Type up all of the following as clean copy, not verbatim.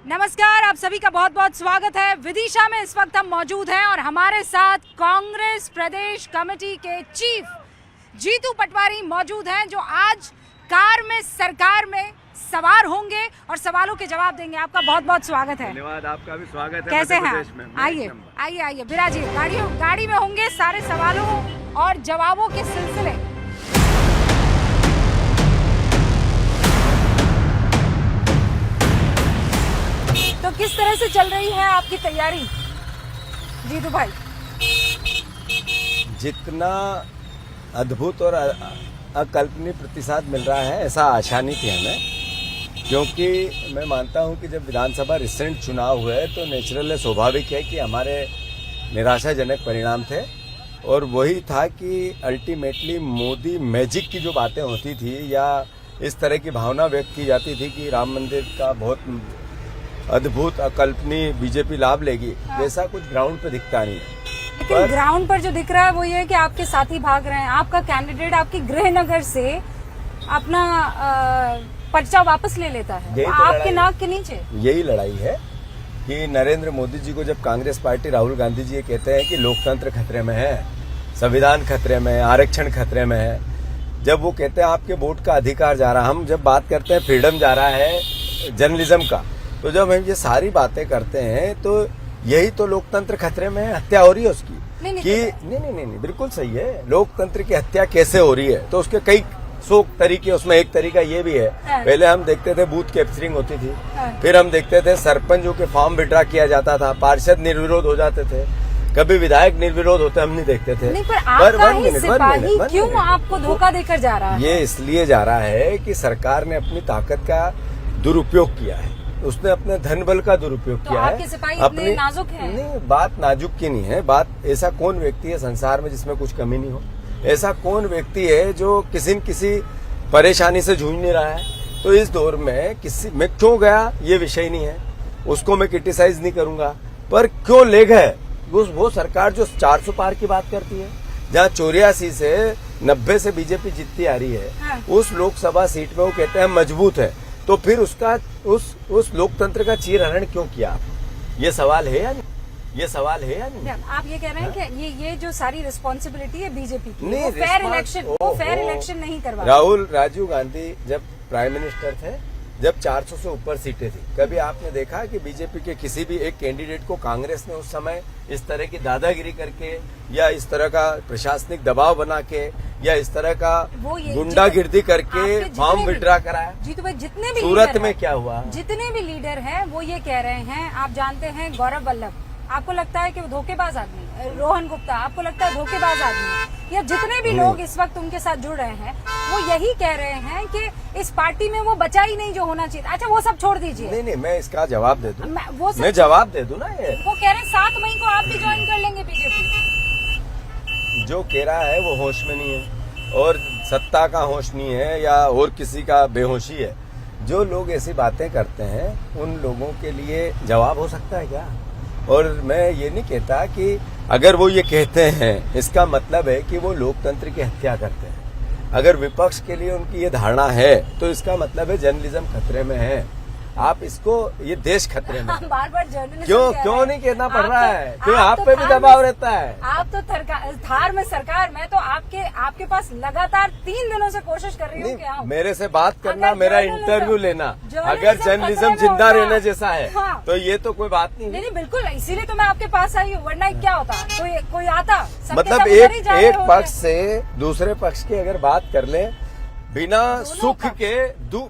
नमस्कार, आप सभी का बहुत बहुत स्वागत है। विदिशा में इस वक्त हम मौजूद हैं और हमारे साथ कांग्रेस प्रदेश कमेटी के चीफ जीतू पटवारी मौजूद हैं, जो आज कार में सरकार में सवार होंगे और सवालों के जवाब देंगे। आपका बहुत बहुत स्वागत है। धन्यवाद, आपका भी स्वागत है। कैसे हैं? आइए आइए आइए, विराजिए। गाड़ी में होंगे सारे सवालों और जवाबों के सिलसिले। तो किस तरह से चल रही है आपकी तैयारी जीतू भाई? जितना अद्भुत और अकल्पनीय प्रतिसाद मिल रहा है ऐसा आशा नहीं थी हमें, क्योंकि मैं मानता हूं कि जब विधानसभा रिसेंट चुनाव हुए तो नेचुरल है, स्वाभाविक है कि हमारे निराशाजनक परिणाम थे। और वही था कि अल्टीमेटली मोदी मैजिक की जो बातें होती थी या इस तरह की भावना व्यक्त की जाती थी कि राम मंदिर का बहुत अद्भुत अकल्पनीय बीजेपी लाभ लेगी, वैसा कुछ ग्राउंड पे दिखता नहीं है। लेकिन ग्राउंड पर जो दिख रहा है वो ये है कि आपके साथी भाग रहे हैं। आपका कैंडिडेट आपकी गृहनगर से अपना पर्चा वापस ले लेता है, तो आपके नाक के नीचे। यही लड़ाई है कि नरेंद्र मोदी जी को जब कांग्रेस पार्टी राहुल गांधी जी ये कहते हैं कि लोकतंत्र खतरे में है, संविधान खतरे में है, आरक्षण खतरे में है, जब वो कहते हैं आपके वोट का अधिकार जा रहा है, हम जब बात करते हैं फ्रीडम जा रहा है जर्नलिज्म का, तो जब हम ये सारी बातें करते हैं तो यही तो लोकतंत्र खतरे में है, हत्या हो रही है उसकी। नहीं, बिल्कुल सही है। लोकतंत्र की हत्या कैसे हो रही है तो उसके कई सौ तरीके, उसमें एक तरीका ये भी है। पहले हम देखते थे बूथ कैप्चरिंग होती थी, फिर हम देखते थे सरपंचों के फॉर्म विड्रा किया जाता था, पार्षद निर्विरोध हो जाते थे, कभी विधायक निर्विरोध होते हम नहीं देखते थे। पर क्यों आपको धोखा देकर जा रहा है? ये इसलिए जा रहा है कि सरकार ने अपनी ताकत का दुरुपयोग किया है, उसने अपने धन बल का दुरुपयोग किया है। आपके सिपाही इतने नाजुक हैं? नहीं, बात नाजुक की नहीं है। बात, ऐसा कौन व्यक्ति है संसार में जिसमें कुछ कमी नहीं हो? ऐसा कौन व्यक्ति है जो किसी न किसी परेशानी से जूझ नहीं रहा है? तो इस दौर में किसी में क्यों गया ये विषय नहीं है, उसको मैं क्रिटिसाइज नहीं करूंगा, पर क्यों ले गए वो सरकार जो 400 पार की बात करती है, जहाँ 84 से 90 से बीजेपी जीतती आ रही है, उस लोकसभा सीट में वो कहते हैं मजबूत है, तो फिर उसका उस लोकतंत्र का चीरहरण क्यों किया? ये सवाल है या नहीं? ये सवाल है या नहीं? आप ये कह रहे हैं कि ये जो सारी रिस्पॉन्सिबिलिटी है बीजेपी की, वो फेयर इलेक्शन नहीं करवा। राजीव गांधी जब प्राइम मिनिस्टर थे, जब 400 से ऊपर सीटें थी, कभी आपने देखा कि बीजेपी के किसी भी एक कैंडिडेट को कांग्रेस ने उस समय इस तरह की दादागिरी करके या इस तरह का प्रशासनिक दबाव बना के या इस तरह का गुंडागिर्दी करके फॉर्म विड्रा कराया? जीतू भाई, जितने भी सूरत में क्या हुआ, जितने भी लीडर हैं वो ये कह रहे हैं। आप जानते हैं गौरव वल्लभ, आपको लगता है कि वो धोखेबाज आदमी, रोहन गुप्ता आपको लगता है धोखेबाज आदमी, या जितने भी लोग इस वक्त उनके साथ जुड़ रहे हैं वो यही कह रहे हैं कि इस पार्टी में वो बचा ही नहीं जो होना चाहिए। अच्छा, वो सब छोड़ दीजिए। नहीं, मैं इसका जवाब दे दूं। मैं जवाब दे दूं ना। ये वो कह रहे हैं 7 मई को आप भी ज्वाइन कर लेंगे बीजेपी। जो कह रहा है वो होश में नहीं है और सत्ता का होश नहीं है या और किसी का बेहोशी है। जो लोग ऐसी बातें करते हैं उन लोगों के लिए जवाब हो सकता है क्या? और मैं ये नहीं कहता कि अगर वो ये कहते हैं इसका मतलब है कि वो लोकतंत्र की हत्या करते हैं। अगर विपक्ष के लिए उनकी ये धारणा है तो इसका मतलब है जर्नलिज्म खतरे में है। आप इसको, ये देश खतरे में बार-बार जर्नलिज्म क्यों नहीं कहना पड़ रहा है? क्यों आप पे भी दबाव रहता है? आप तो थार में सरकार में, तो आपके पास लगातार 3 दिनों से कोशिश कर रही हूँ कि आओ मेरे से बात करना, मेरा इंटरव्यू लेना। अगर जर्नलिज्म जिंदा रहने जैसा है तो ये तो कोई बात नहीं। नहीं, बिल्कुल, इसीलिए तो मैं आपके पास आई हूँ, वरना क्या होता, कोई आता मतलब एक पक्ष से दूसरे पक्ष की अगर बात कर ले बिना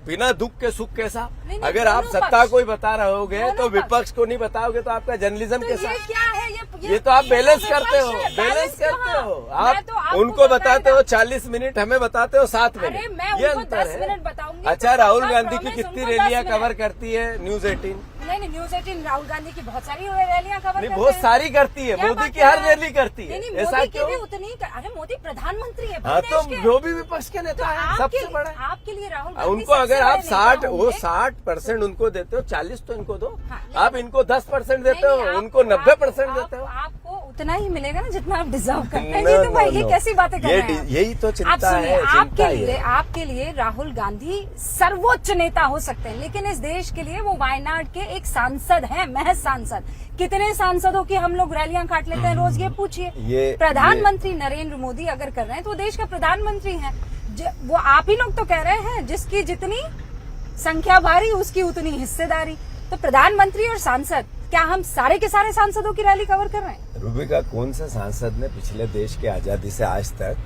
बिना दुख के सुख कैसा? अगर आप सत्ता को ही बता रहे होगे तो विपक्ष को नहीं बताओगे तो आपका जर्नलिज्म कैसा? ये क्या है? ये तो आप बैलेंस करते हो। आप उनको बताते हो 40 मिनट, हमें बताते हो 7 मिनट। ये अंतर है। अच्छा, राहुल गांधी की कितनी रैलियां कवर करती है न्यूज 18? नहीं, न्यूज 18 राहुल गांधी की बहुत सारी रैलियां कवर करती है। बहुत सारी करती है, मोदी की हर रैली करती है। ऐसा क्यों? उतनी, अरे मोदी प्रधानमंत्री है। हाँ, तो जो भी विपक्ष के नेता है सबसे बड़ा आपके लिए राहुल, उनको अगर आप 60% उनको देते हो, 40 तो इनको दो। आप इनको 10% देते हो, उनको 90% देते हो। आपको उतना ही मिलेगा ना जितना आप डिजर्व करते हैं। ये तो भाई ये कैसी बातें कर रहे हैं आप? यही तो आप चिंता सुनिए, है। आपके लिए राहुल गांधी सर्वोच्च नेता हो सकते हैं, लेकिन इस देश के लिए वो वायनाड के एक सांसद हैं, महज सांसद। कितने सांसदों की हम लोग रैलियां काट लेते हैं रोज, ये पूछिए। प्रधानमंत्री नरेंद्र मोदी अगर कर रहे हैं तो वो देश का प्रधानमंत्री हैं। वो आप ही लोग तो कह रहे हैं जिसकी जितनी संख्या भारी उसकी उतनी हिस्सेदारी। तो प्रधानमंत्री और सांसद, क्या हम सारे के सारे सांसदों की रैली कवर कर रहे हैं? रूबिका, कौन सा सांसद ने पिछले देश की आजादी से आज तक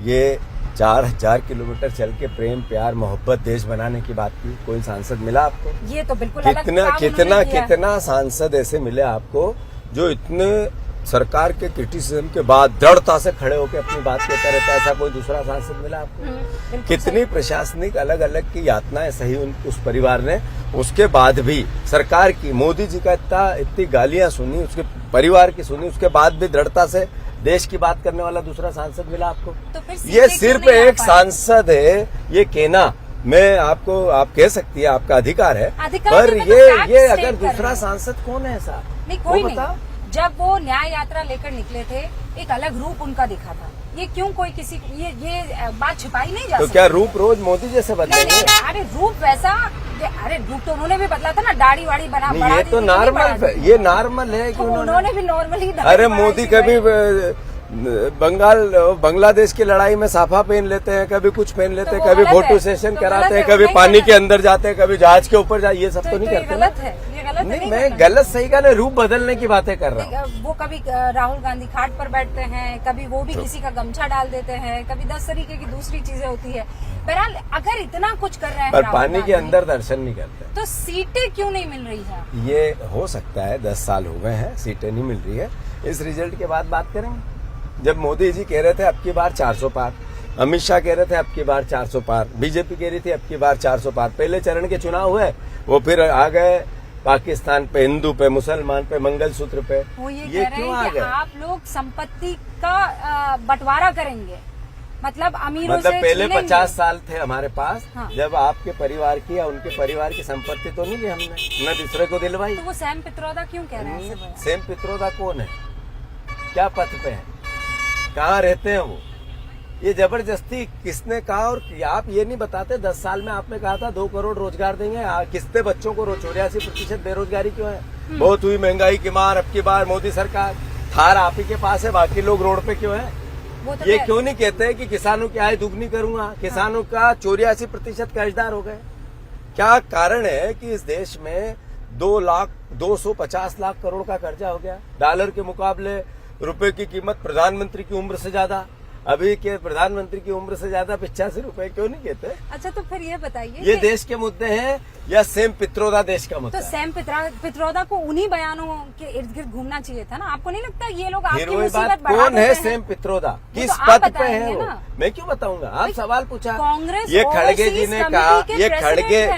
ये 4000 किलोमीटर चल के प्रेम प्यार मोहब्बत देश बनाने की बात की? कोई सांसद मिला आपको? ये तो बिल्कुल अलग काम उन्होंने किया। कितना सांसद ऐसे मिले आपको जो इतने सरकार के क्रिटिसिज्म के बाद दृढ़ता से खड़े होकर अपनी बात कहता रहता है? ऐसा कोई दूसरा सांसद मिला आपको? कितनी प्रशासनिक अलग अलग की यातनाएं सही उस परिवार ने, उसके बाद भी सरकार की, मोदी जी का इतनी गालियां सुनी, उसके परिवार की सुनी, उसके बाद भी दृढ़ता से देश की बात करने वाला दूसरा सांसद मिला आपको? तो फिर ये सिर्फ एक सांसद है, ये कहना मैं आपको, आप कह सकती है, आपका अधिकार है, पर ये अगर दूसरा सांसद कौन है ऐसा? नहीं, कोई नहीं। जब वो न्याय यात्रा लेकर निकले थे, एक अलग रूप उनका दिखा था। ये क्यों कोई किसी ये बात छिपाई नहीं जा सकती? तो क्या रूप रोज मोदी जैसे बदलेंगे? अरे रूप वैसा, अरे रूप तो उन्होंने भी बदला था ना, दाढ़ी वाड़ी बना। ये तो नॉर्मल, ये नॉर्मल है कि उन्होंने भी नॉर्मली। अरे मोदी कभी बांग्लादेश की लड़ाई में साफा पहन लेते हैं, कभी कुछ पहन लेते हैं, कभी फोटो सेशन कराते हैं, कभी पानी के अंदर जाते हैं, कभी जहाज के ऊपर जाते, ये सब तो नहीं करते। गलत है, ये गलत नहीं, मैं गलत सही का ना, रूप बदलने की बातें कर रहा हूँ। वो कभी राहुल गांधी खाट पर बैठते हैं, कभी वो भी किसी का गमछा डाल देते हैं, कभी 10 तरीके की दूसरी चीजें होती है। बहरहाल अगर इतना कुछ कर रहे हैं पर पानी के अंदर दर्शन नहीं करते, तो सीटें क्यों नहीं मिल रही है? ये हो सकता है 10 साल हो गए हैं, सीटें नहीं मिल रही है। इस रिजल्ट के बाद बात करेंगे। जब मोदी जी कह रहे थे अब की बार 400 पार, अमित शाह कह रहे थे अब की बार 400 पार, बीजेपी कह रही थी अब की बार 400 पार, पहले चरण के चुनाव हुए, वो फिर आ गए पाकिस्तान पे, हिंदू पे, मुसलमान पे, मंगलसूत्र पे। वो ये क्यों आ गए? आप लोग संपत्ति का बंटवारा करेंगे, मतलब अमीरों से पहले 50 साल थे हमारे पास। हाँ। जब आपके परिवार की या उनके परिवार की संपत्ति तो नहीं ली हमने, न दूसरे को दिलवाई। तो वो सैम पित्रोदा क्यों कह रहे हैं? सैम पित्रोदा कौन है? क्या पद पे है? कहाँ रहते हैं वो? ये जबरदस्ती किसने कहा? और आप ये नहीं बताते 10 साल में आपने कहा था 2 करोड़ रोजगार देंगे, किसने बच्चों को 84% बेरोजगारी क्यों है? बहुत हुई महंगाई की मार, अब की बार मोदी सरकार, थार आप ही के पास है, बाकी लोग रोड पे क्यों है? तो ये क्यों नहीं कहते कि किसानों की आय दुगनी करूंगा? किसानों का 84% कर्जदार हो गए। क्या कारण है कि इस देश में 250 लाख करोड़ का कर्जा हो गया? डॉलर के मुकाबले रुपए की कीमत प्रधानमंत्री की उम्र से ज्यादा, अभी के प्रधानमंत्री की उम्र से ज्यादा 85 रुपए क्यों नहीं कहते? अच्छा, तो फिर ये बताइए, ये देश के मुद्दे हैं या सैम पित्रोदा देश का मुद्दा? तो सैम पित्रोदा को उन्हीं बयानों के इर्द गिर्द घूमना चाहिए था ना? आपको नहीं लगता ये लोग आपकी मुसीबत बढ़ा कौन देते है हैं? सैम पित्रोदा? किस तो पद पे है वो? मैं क्यों बताऊंगा? आप सवाल पूछा। कांग्रेस ये खड़गे जी ने कहा, ये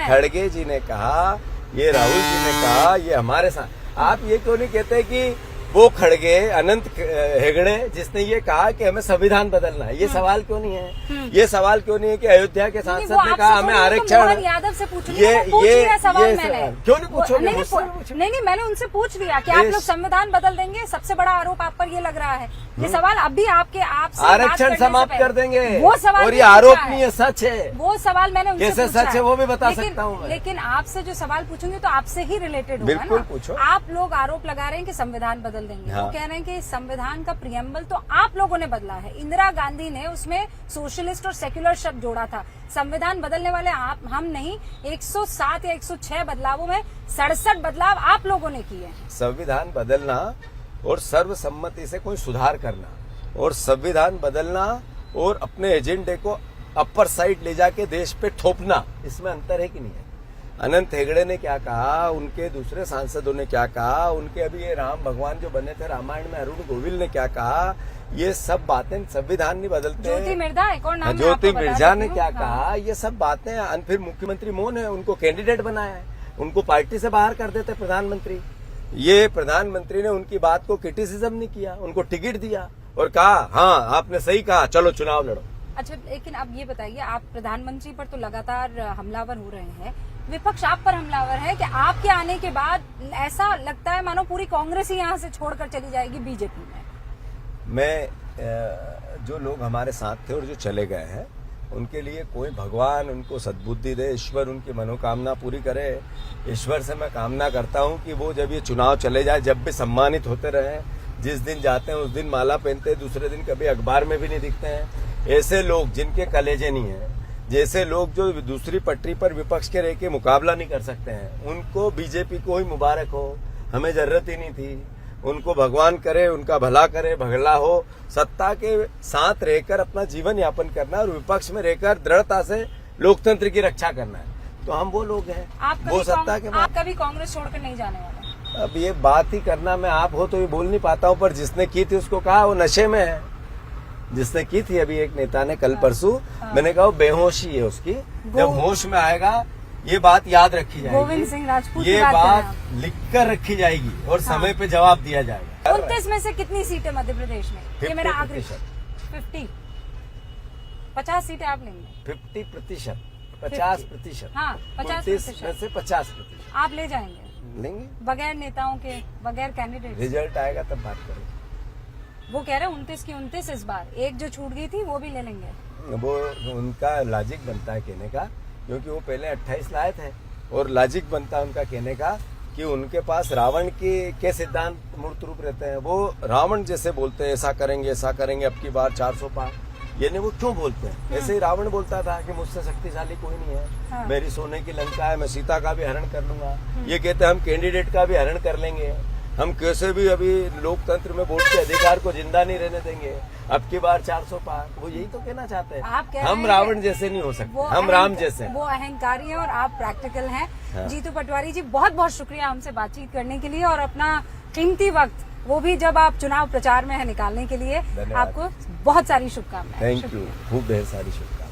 खड़गे जी ने कहा, ये राहुल जी ने कहा, ये हमारे साथ। आप ये क्यों नहीं कहते कि वो खड़गे अनंत हेगड़े जिसने ये कहा कि हमें संविधान बदलना है? ये सवाल क्यों नहीं है? ये सवाल क्यों नहीं है कि अयोध्या के सांसद ने कहा हमें आरक्षण? यादव से पूछ ये सवाल क्यों नहीं पूछोगे? नहीं, मैंने उनसे पूछ लिया कि आप लोग संविधान बदल देंगे। सबसे बड़ा आरोप आप पर ये लग रहा है। ये सवाल अभी आपसे आरक्षण समाप्त कर देंगे, वो सवाल, और ये आरोप नहीं है, सच है। वो सवाल मैंने उनसे कैसे सच है वो भी बता सकता हूँ। लेकिन आपसे जो सवाल पूछूंगी तो आपसे ही रिलेटेड होगा। बिल्कुल पूछो। आप लोग आरोप लगा रहे हैं कि संविधान बदल देंगे। वो कह रहे हैं कि संविधान का प्रियम्बल तो आप लोगों ने बदला है। इंदिरा गांधी ने उसमें सोशलिस्ट और सेक्युलर शब्द जोड़ा था। संविधान बदलने वाले हम नहीं। 107 या 106 बदलावों में 67 बदलाव आप लोगों ने किए। संविधान बदलना और सर्वसम्मति से कोई सुधार करना, और संविधान बदलना और अपने एजेंडे को अपर साइड ले जाके देश पे थोपना, इसमें अंतर है कि नहीं है? अनंत हेगड़े ने क्या कहा, उनके दूसरे सांसदों ने क्या कहा, उनके अभी ये राम भगवान जो बने थे रामायण में, अरुण गोविल ने क्या कहा, ये सब बातें संविधान नहीं बदलते। ज्योति मिर्धा एक और नाम, ज्योति मिर्जा ने क्या कहा, ये सब बातें। फिर मुख्यमंत्री मोहन है, उनको कैंडिडेट बनाया है, उनको पार्टी से बाहर कर देते प्रधानमंत्री। ये प्रधानमंत्री ने उनकी बात को क्रिटिसिज्म नहीं किया, उनको टिकट दिया और कहा हाँ आपने सही कहा, चलो चुनाव लड़ो। अच्छा, लेकिन अब ये बताइए, आप प्रधानमंत्री पर तो लगातार हमलावर हो रहे हैं, विपक्ष आप पर हमलावर है कि आपके आने के बाद ऐसा लगता है मानो पूरी कांग्रेस ही यहाँ से छोड़कर चली जाएगी बीजेपी में। मैं जो लोग हमारे साथ थे और जो चले गए हैं उनके लिए कोई भगवान उनको सद्बुद्धि दे, ईश्वर उनकी मनोकामना पूरी करे। ईश्वर से मैं कामना करता हूं कि वो जब ये चुनाव चले जाए, जब भी सम्मानित होते रहे, जिस दिन जाते हैं उस दिन माला पहनते हैं, दूसरे दिन कभी अखबार में भी नहीं दिखते हैं। ऐसे लोग जिनके कलेजे नहीं है, जैसे लोग जो दूसरी पटरी पर विपक्ष के रह के मुकाबला नहीं कर सकते हैं, उनको बीजेपी को ही मुबारक हो। हमें जरूरत ही नहीं थी। उनको भगवान करे, उनका भला करे, भगला हो। सत्ता के साथ रहकर अपना जीवन यापन करना और विपक्ष में रहकर दृढ़ता से लोकतंत्र की रक्षा करना है। तो हम वो लोग हैं, वो सत्ता के। आप कभी कांग्रेस छोड़कर नहीं जाने वाले? अब ये बात ही करना, मैं आप हो तो ये बोल नहीं पाता हूँ, पर जिसने की थी उसको कहा वो नशे में है। जिसने की थी अभी एक नेता ने कल परसों, मैंने कहा वो बेहोशी है उसकी। जब होश में आएगा ये बात याद रखी जाएगी, गोविंद सिंह राजपूत ये बात लिख कर रखी जाएगी और समय पे जवाब दिया जाएगा। 29 में से कितनी सीटें मध्य प्रदेश में? ये मेरा आखिरी 50 सीटें आप लेंगे? 50%, 50%। हाँ, 50% में से 50% आप ले जाएंगे? लेंगे, बगैर नेताओं के, बगैर कैंडिडेट। रिजल्ट आएगा तब बात करेंगे। वो कह रहे 29 की 29 इस बार, एक जो छूट गई थी वो भी ले लेंगे। वो उनका लॉजिक बनता है कहने का, क्योंकि वो पहले 28 लाए थे, और लॉजिक बनता है उनका कहने का कि उनके पास रावण के सिद्धांत मूर्त रूप रहते हैं। वो रावण जैसे बोलते हैं, ऐसा करेंगे अब की बार 400 पार। यानी वो क्यों बोलते हैं? ऐसे ही रावण बोलता था कि मुझसे शक्तिशाली कोई नहीं है। हाँ। मेरी सोने की लंका है, मैं सीता का भी हरण कर लूंगा। ये कहते हैं हम कैंडिडेट का भी हरण कर लेंगे, हम कैसे भी अभी लोकतंत्र में वोट के अधिकार को जिंदा नहीं रहने देंगे, अब की बार 400 पार। वो यही तो कहना चाहते हैं। आप कह हम रावण जैसे नहीं हो सकते, हम राम जैसे हैं। वो अहंकारी हैं और आप प्रैक्टिकल हैं। हाँ। जीतू पटवारी जी, बहुत बहुत शुक्रिया हमसे बातचीत करने के लिए और अपना कीमती वक्त, वो भी जब आप चुनाव प्रचार में है, निकालने के लिए। धन्यवाद। आपको बहुत सारी शुभकामनाएं। थैंक यू, खूब ढेर सारी शुभकामनाएं।